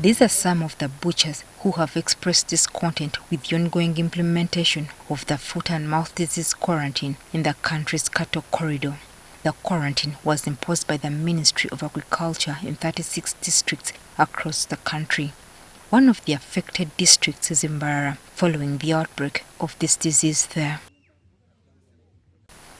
These are some of the butchers who have expressed discontent with the ongoing implementation of the foot and mouth disease quarantine in the country's cattle corridor. The quarantine was imposed by the Ministry of Agriculture in 36 districts across the country. One of the affected districts is Mbarara, following the outbreak of this disease there.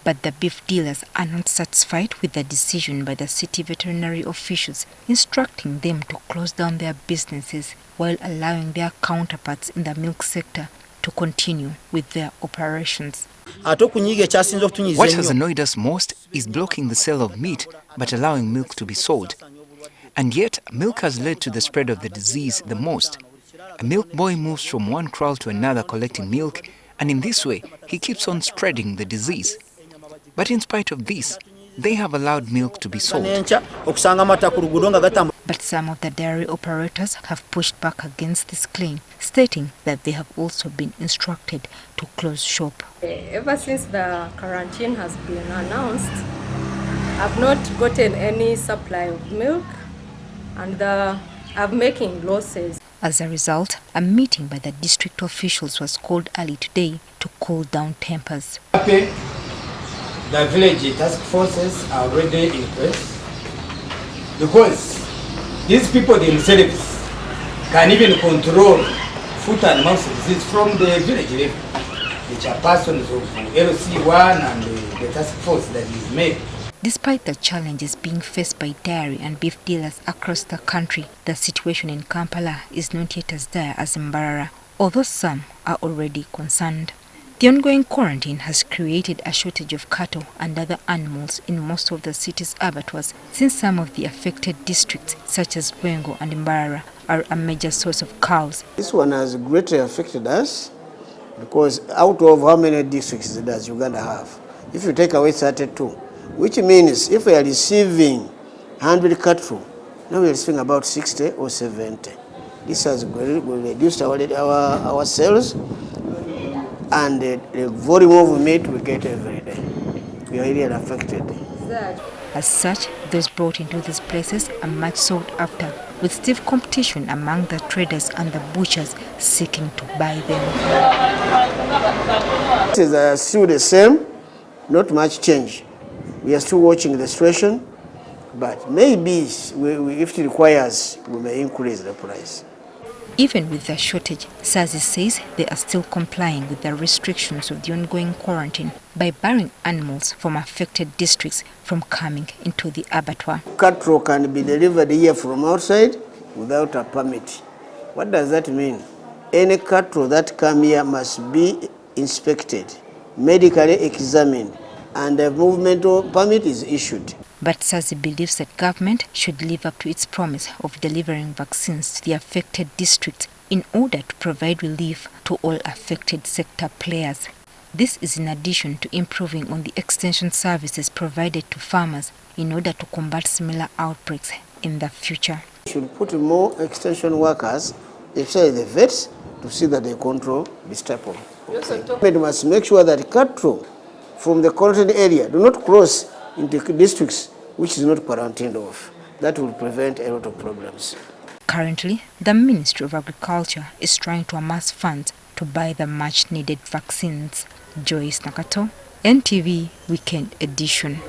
But the beef dealers are not satisfied with the decision by the city veterinary officials, instructing them to close down their businesses while allowing their counterparts in the milk sector to continue with their operations. What has annoyed us most is blocking the sale of meat but allowing milk to be sold. And yet, milk has led to the spread of the disease the most. A milk boy moves from one kraal to another collecting milk, and in this way, he keeps on spreading the disease. But in spite of this, they have allowed milk to be sold. But some of the dairy operators have pushed back against this claim, stating that they have also been instructed to close shop. Ever since the quarantine has been announced, I've not gotten any supply of milk and I'm making losses. As a result, a meeting by the district officials was called early today to cool down tempers. The village task forces are already in place because these people themselves can even control foot and mouth disease from the village level. The chairpersons of LC1 and the task force that is made. Despite the challenges being faced by dairy and beef dealers across the country, the situation in Kampala is not yet as dire as Mbarara, although some are already concerned. The ongoing quarantine has created a shortage of cattle and other animals in most of the city's abattoirs, since some of the affected districts, such as Bwengo and Mbarara, are a major source of cows. This one has greatly affected us because out of how many districts does Uganda have? If you take away 32, which means if we are receiving 100 cattle, now we are receiving about 60 or 70. This has reduced our sales. And the volume of meat we get every day. We are really affected. As such, those brought into these places are much sought after, with stiff competition among the traders and the butchers seeking to buy them. It is still the same, not much change. We are still watching the situation, but maybe if it requires, we may increase the price. Even with the shortage, Sazi says they are still complying with the restrictions of the ongoing quarantine by barring animals from affected districts from coming into the abattoir. Cattle can be delivered here from outside without a permit. What does that mean? Any cattle that come here must be inspected, medically examined, and a movement permit is issued. But Sazi believes that government should live up to its promise of delivering vaccines to the affected districts in order to provide relief to all affected sector players. This is in addition to improving on the extension services provided to farmers in order to combat similar outbreaks in the future. We should put more extension workers, especially the vets, to see that they control this type of thing. We must make sure that cattle from the quarantine area do not cross into districts which is not quarantined off. That will prevent a lot of problems. Currently, the Ministry of Agriculture is trying to amass funds to buy the much-needed vaccines. Joyce Nakato, NTV Weekend Edition.